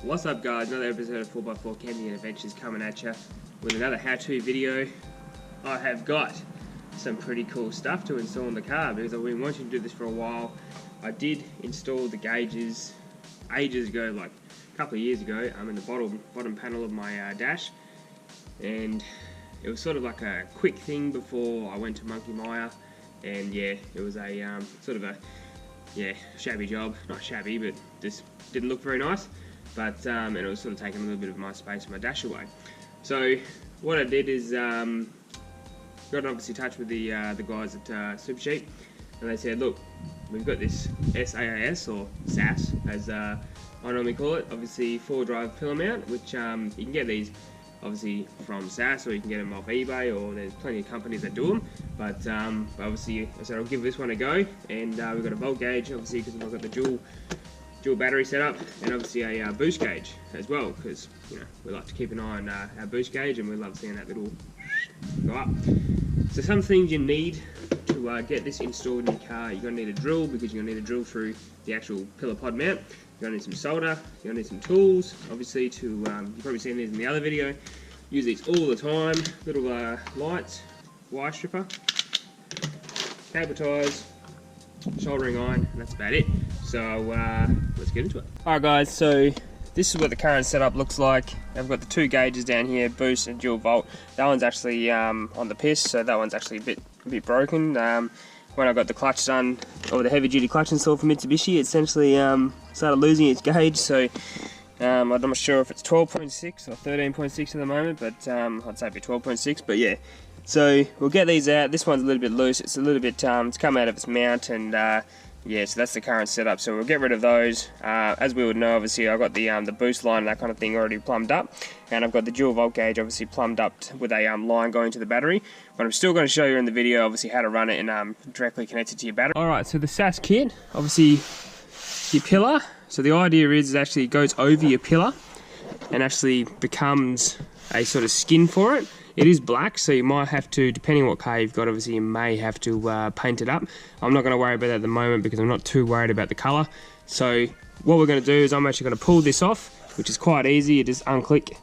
What's up guys, another episode of 4x4 Camping and Adventures coming at you with another how-to video. I have got some pretty cool stuff to install in the car because I've been wanting to do this for a while. I did install the gauges ages ago, like a couple of years ago, in the bottom panel of my dash, and it was sort of like a quick thing before I went to Monkey Mire, and yeah, it was a sort of a shabby job, not shabby, but just didn't look very nice. But and it was sort of taking a little bit of my space and my dash away. So what I did is got obviously in touch with the guys at Super Cheap, and they said, look, we've got this SAAS or SAAS as I normally call it, obviously 4-drive pillar mount, which you can get these obviously from SAAS, or you can get them off eBay, or there's plenty of companies that do them. But obviously I said I'll give this one a go, and we've got a volt gauge obviously because I've got the dual battery setup, and obviously a boost gauge as well, because we like to keep an eye on our boost gauge, and we love seeing that little go up. So some things you need to get this installed in your car: you're going to need a drill, because you're going to need a drill through the actual pillar pod mount. You're going to need some solder, you're going to need some tools, obviously to, you've probably seen these in the other video, use these all the time, little lights, wire stripper, cable ties, soldering iron, and that's about it. So let's get into it. Alright guys, so this is what the current setup looks like. I've got the two gauges down here, boost and dual volt. That one's actually on the piss, so that one's actually a bit broken. When I got the clutch done, or the heavy duty clutch install from Mitsubishi, it essentially started losing its gauge, so I'm not sure if it's 12.6 or 13.6 at the moment, but I'd say it'd be 12.6, but yeah. So we'll get these out. This one's a little bit loose, it's a little bit, it's come out of its mount, and yeah, so that's the current setup. So we'll get rid of those. As we would know, obviously I've got the boost line and that kind of thing already plumbed up, and I've got the dual volt gauge obviously plumbed up with a line going to the battery. But I'm still going to show you in the video obviously how to run it and directly connect it to your battery. Alright, so the SAAS kit, obviously your pillar. So the idea is actually it goes over your pillar and actually becomes a sort of skin for it. It is black, so you might have to, depending on what car you've got, obviously you may have to paint it up. I'm not going to worry about that at the moment because I'm not too worried about the colour. So what we're going to do is I'm actually going to pull this off, which is quite easy. You just unclick,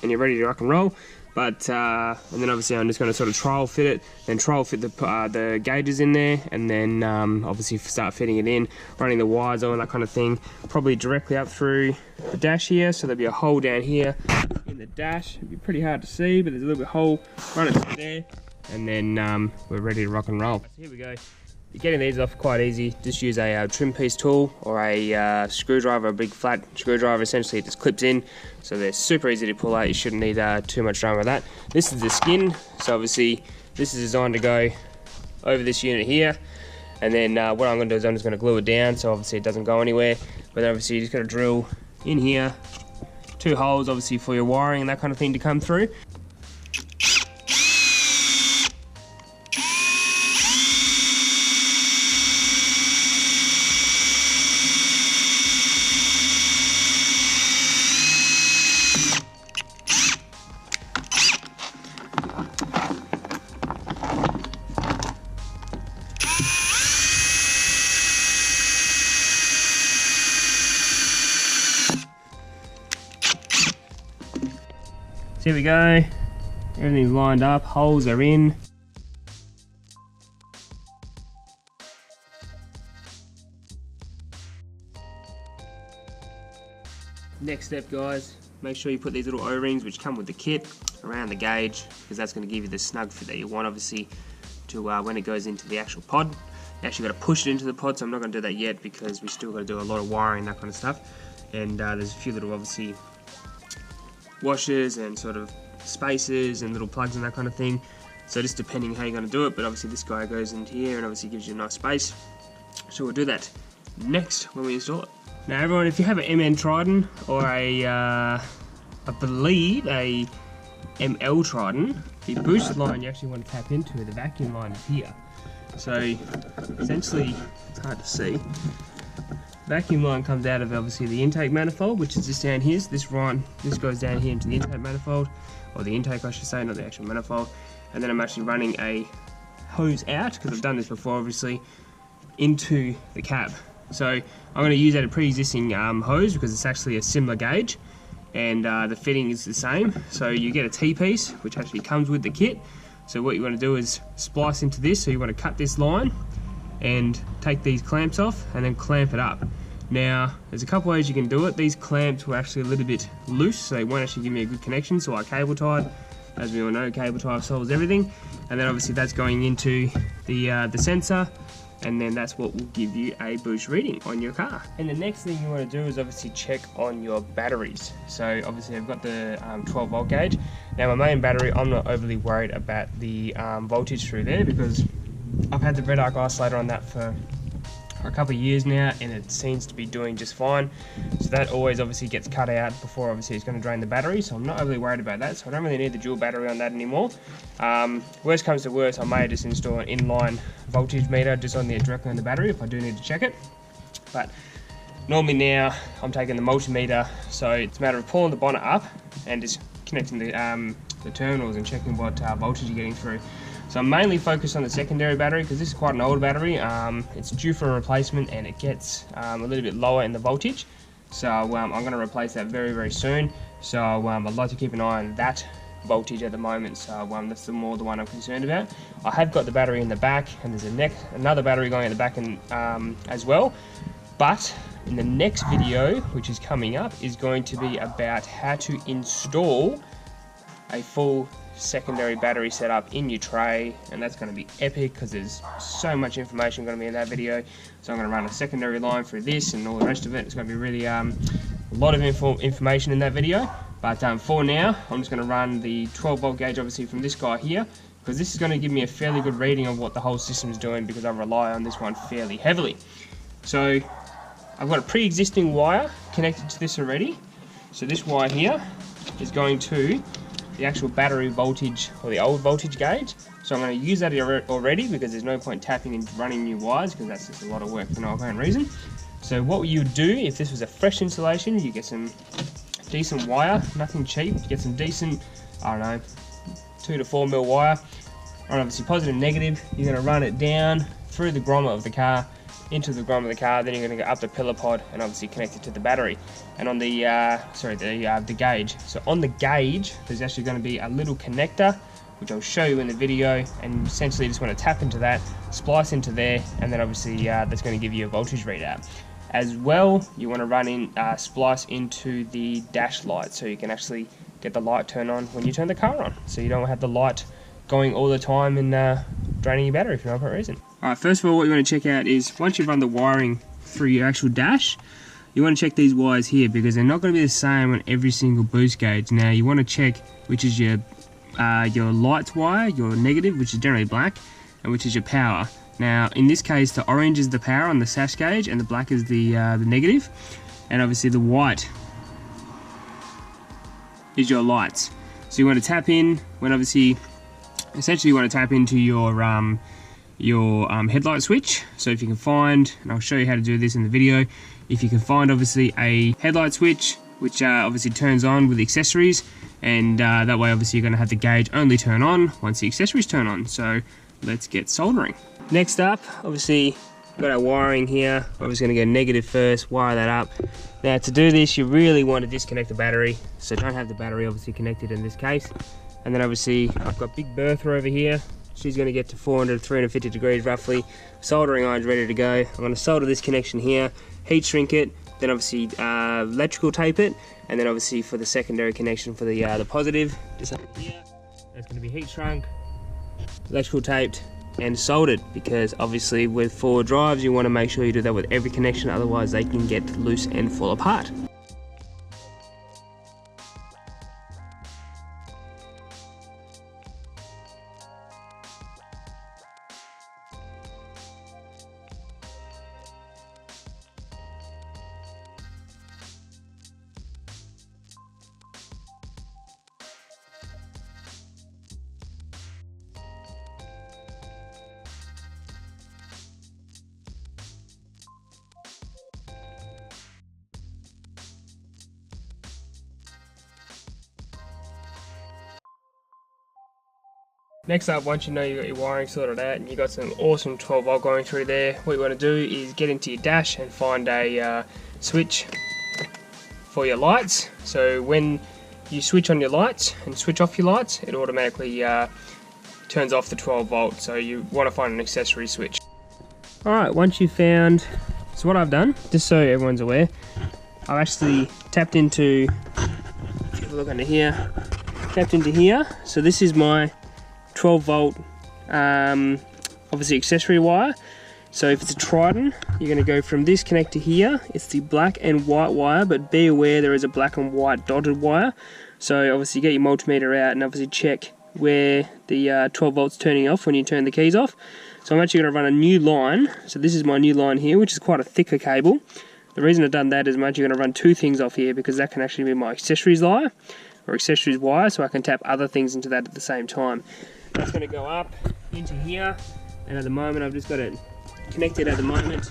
and you're ready to rock and roll. But and then obviously I'm just going to sort of trial fit it, then trial fit the gauges in there, and then obviously start fitting it in, running the wires on, that kind of thing. Probably directly up through the dash here, so there'll be a hole down here in the dash. It'll be pretty hard to see, but there's a little bit of hole. Run it through there, and then we're ready to rock and roll. So here we go. You're getting these off quite easy. Just use a trim piece tool or a screwdriver, a big flat screwdriver. Essentially it just clips in, so they're super easy to pull out. You shouldn't need too much drama with that. This is the skin, so obviously this is designed to go over this unit here, and then what I'm going to do is I'm just going to glue it down so obviously it doesn't go anywhere. But then obviously you just got to drill in here, 2 holes obviously for your wiring and that kind of thing to come through. Here we go, everything's lined up, holes are in. Next step guys, make sure you put these little O-rings which come with the kit around the gauge, because that's going to give you the snug fit that you want obviously to when it goes into the actual pod. You actually got to push it into the pod, so I'm not going to do that yet because we still got to do a lot of wiring, that kind of stuff. And there's a few little obviously washers and sort of spacers and little plugs and that kind of thing, so just depending how you're going to do it. But obviously this guy goes into here and obviously gives you a nice space, so we'll do that next when we install it. Now everyone, if you have an MN Trident or I believe a ML Trident, the boost line you actually want to tap into, the vacuum line is here. So essentially, it's hard to see, vacuum line comes out of obviously the intake manifold, which is just down here. So this goes down here into the intake manifold, or the intake I should say, not the actual manifold. And then I'm actually running a hose out, because I've done this before obviously, into the cab. So I'm going to use a pre-existing hose because it's actually a similar gauge, and the fitting is the same. So you get a T-piece which actually comes with the kit. So what you want to do is splice into this. So you want to cut this line and take these clamps off and then clamp it up. Now there's a couple ways you can do it. These clamps were actually a little bit loose, so they won't actually give me a good connection, so I cable tied. As we all know, cable tie solves everything. And then obviously that's going into the sensor, and then that's what will give you a boost reading on your car. And the next thing you want to do is obviously check on your batteries. So obviously I've got the 12 volt gauge. Now my main battery, I'm not overly worried about the voltage through there because I've had the red arc isolator on that for a couple of years now, and it seems to be doing just fine. So that always obviously gets cut out before obviously it's going to drain the battery, so I'm not overly worried about that. So I don't really need the dual battery on that anymore. Worst comes to worst, I may just install an inline voltage meter just on there directly on the battery if I do need to check it. But normally now I'm taking the multimeter, so it's a matter of pulling the bonnet up and just connecting the terminals and checking what voltage you're getting through. So I'm mainly focused on the secondary battery because this is quite an old battery. It's due for a replacement and it gets a little bit lower in the voltage. So I'm going to replace that very, very soon. So I'd like to keep an eye on that voltage at the moment. So that's more the one I'm concerned about. I have got the battery in the back, and there's another battery going at the back as well. But in the next video, which is coming up, is going to be about how to install a full secondary battery setup in your tray, and that's going to be epic because there's so much information going to be in that video. So I'm going to run a secondary line through this and all the rest of it. It's going to be really a lot of information in that video. But for now, I'm just going to run the 12 volt gauge obviously from this guy here, because this is going to give me a fairly good reading of what the whole system is doing, because I rely on this one fairly heavily. So I've got a pre-existing wire connected to this already. So this wire here is going to the actual battery voltage, or the old voltage gauge. So I'm going to use that already because there's no point tapping and running new wires because that's just a lot of work for no apparent reason. So what you would do if this was a fresh installation, you get some decent wire, nothing cheap, you get some decent, I don't know, 2 to 4 mil wire, and obviously positive and negative. You're going to run it down through the grommet of the car, into the grommet of the car, then you're going to go up the pillar pod and obviously connect it to the battery. And on the the gauge, so on the gauge there's actually going to be a little connector which I'll show you in the video, and essentially you just want to tap into that, splice into there, and then obviously that's going to give you a voltage readout. As well, you want to run in splice into the dash light so you can actually get the light turned on when you turn the car on, so you don't have the light going all the time and draining your battery for no apparent reason. Alright, first of all, what you want to check out is once you've run the wiring through your actual dash, you want to check these wires here because they're not going to be the same on every single boost gauge. Now you want to check which is your lights wire, your negative, which is generally black, and which is your power. Now in this case the orange is the power on the SAAS gauge and the black is the negative, and obviously the white is your lights. So you want to tap in when essentially you want to tap into your headlight switch. So if you can find, and I'll show you how to do this in the video, if you can find obviously a headlight switch which obviously turns on with the accessories, and that way obviously you're going to have the gauge only turn on once the accessories turn on. So let's get soldering. Next up, obviously we've got our wiring here. I'm just going to go negative first, wire that up. Now to do this you really want to disconnect the battery, so don't have the battery obviously connected in this case. And then obviously I've got Big Bertha over here. She's going to get to 400, 350 degrees roughly. Soldering iron's ready to go. I'm going to solder this connection here, heat shrink it, then obviously electrical tape it, and then obviously for the secondary connection for the positive, just up here, that's going to be heat shrunk, electrical taped, and soldered, because obviously with forward drives you want to make sure you do that with every connection, otherwise they can get loose and fall apart. Next up, once you know you've got your wiring sorted out and you've got some awesome 12 volt going through there, what you want to do is get into your dash and find a switch for your lights. So when you switch on your lights and switch off your lights, it automatically turns off the 12 volt. So you want to find an accessory switch. Alright, once you've found, so what I've done, just so everyone's aware, I've actually tapped into, have a look under here, tapped into here. So this is my 12 volt obviously accessory wire. So if it's a Triton, you're going to go from this connector here. It's the black and white wire, but be aware there is a black and white dotted wire. So obviously get your multimeter out and obviously check where the 12 volts turning off when you turn the keys off. So I'm actually going to run a new line. So this is my new line here, which is quite a thicker cable. The reason I've done that is I'm actually going to run two things off here, because that can actually be my accessories wire or accessories wire, so I can tap other things into that at the same time. That's going to go up into here, and at the moment I've just got it connected at the moment.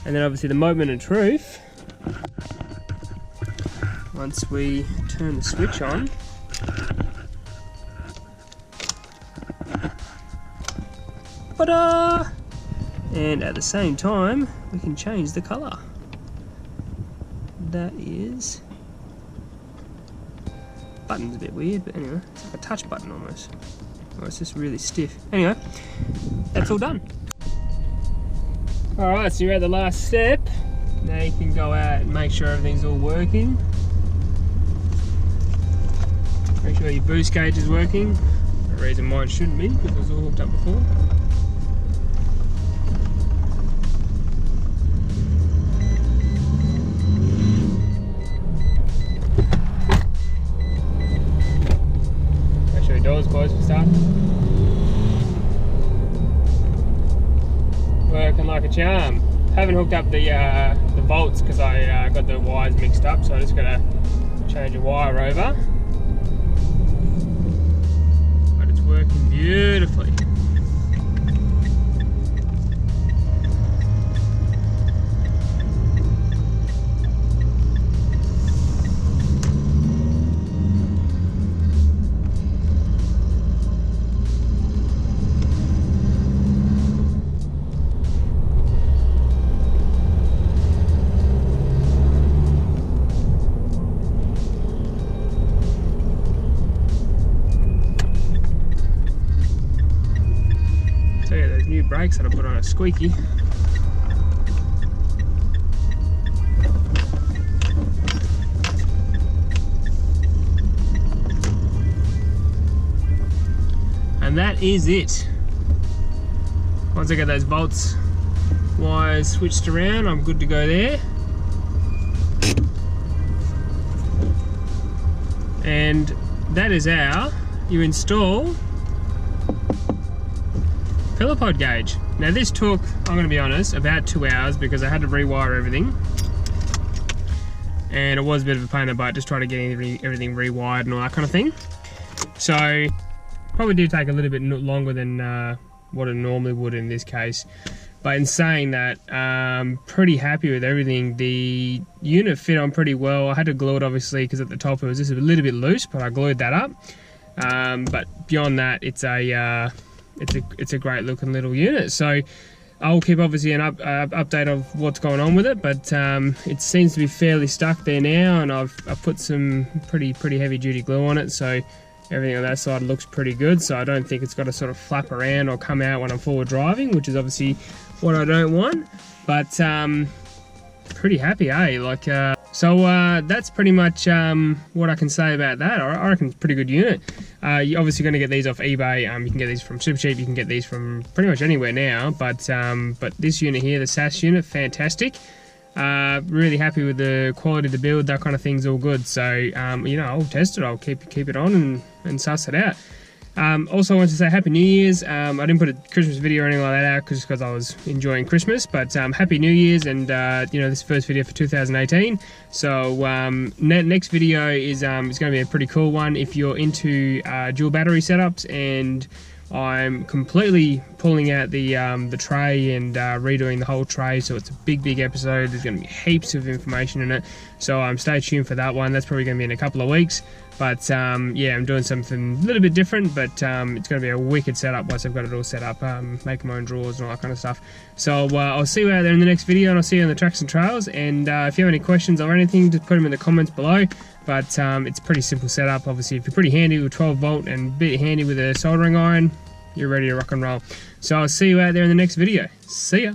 And then obviously the moment of truth, once we turn the switch on, ta-da! And at the same time we can change the colour. That is, button's a bit weird, but anyway, it's like a touch button almost. Oh, it's just really stiff. Anyway, that's all done. Alright, so you're at the last step. Now you can go out and make sure everything's all working. Make sure your boost gauge is working. The reason mine shouldn't be, because it was all hooked up before. Make sure your door's closed for start. Working like a charm. Haven't hooked up the volts because I got the wires mixed up, so I just gotta change a wire over. But it's working beautifully. New brakes that I put on a squeaky. And that is it. Once I get those bolts wires switched around, I'm good to go there. And that is how you install pillar pod gauge. Now this took, I'm going to be honest, about 2 hours because I had to rewire everything. And it was a bit of a pain in the butt just trying to get everything rewired and all that kind of thing. So, probably did take a little bit longer than what it normally would in this case. But in saying that, pretty happy with everything. The unit fit on pretty well. I had to glue it obviously because at the top it was just a little bit loose, but I glued that up. But beyond that, it's a great looking little unit. So I'll keep obviously an update of what's going on with it, but it seems to be fairly stuck there now, and I've put some pretty heavy duty glue on it, so everything on that side looks pretty good. So I don't think it's got to sort of flap around or come out when I'm forward driving, which is obviously what I don't want. But pretty happy, eh? Like so that's pretty much what I can say about that. I reckon it's a pretty good unit. You're obviously going to get these off eBay. You can get these from Supercheap. You can get these from pretty much anywhere now. But this unit here, the SAAS unit, fantastic. Really happy with the quality of the build. That kind of thing's all good. So you know, I'll test it. I'll keep it on and suss it out. Also, I want to say Happy New Year's. I didn't put a Christmas video or anything like that out because I was enjoying Christmas, but Happy New Year's, and you know, this is the first video for 2018. So next video is going to be a pretty cool one if you're into dual battery setups, and I'm completely pulling out the tray and redoing the whole tray, so it's a big episode. There's going to be heaps of information in it, so stay tuned for that one. That's probably going to be in a couple of weeks. But yeah, I'm doing something a little bit different, but it's going to be a wicked setup once I've got it all set up, making my own drawers and all that kind of stuff. So I'll see you out there in the next video, and I'll see you on the tracks and trails. And if you have any questions or anything, just put them in the comments below. But it's a pretty simple setup. Obviously, if you're pretty handy with 12 volt and a bit handy with a soldering iron, you're ready to rock and roll. So I'll see you out there in the next video. See ya.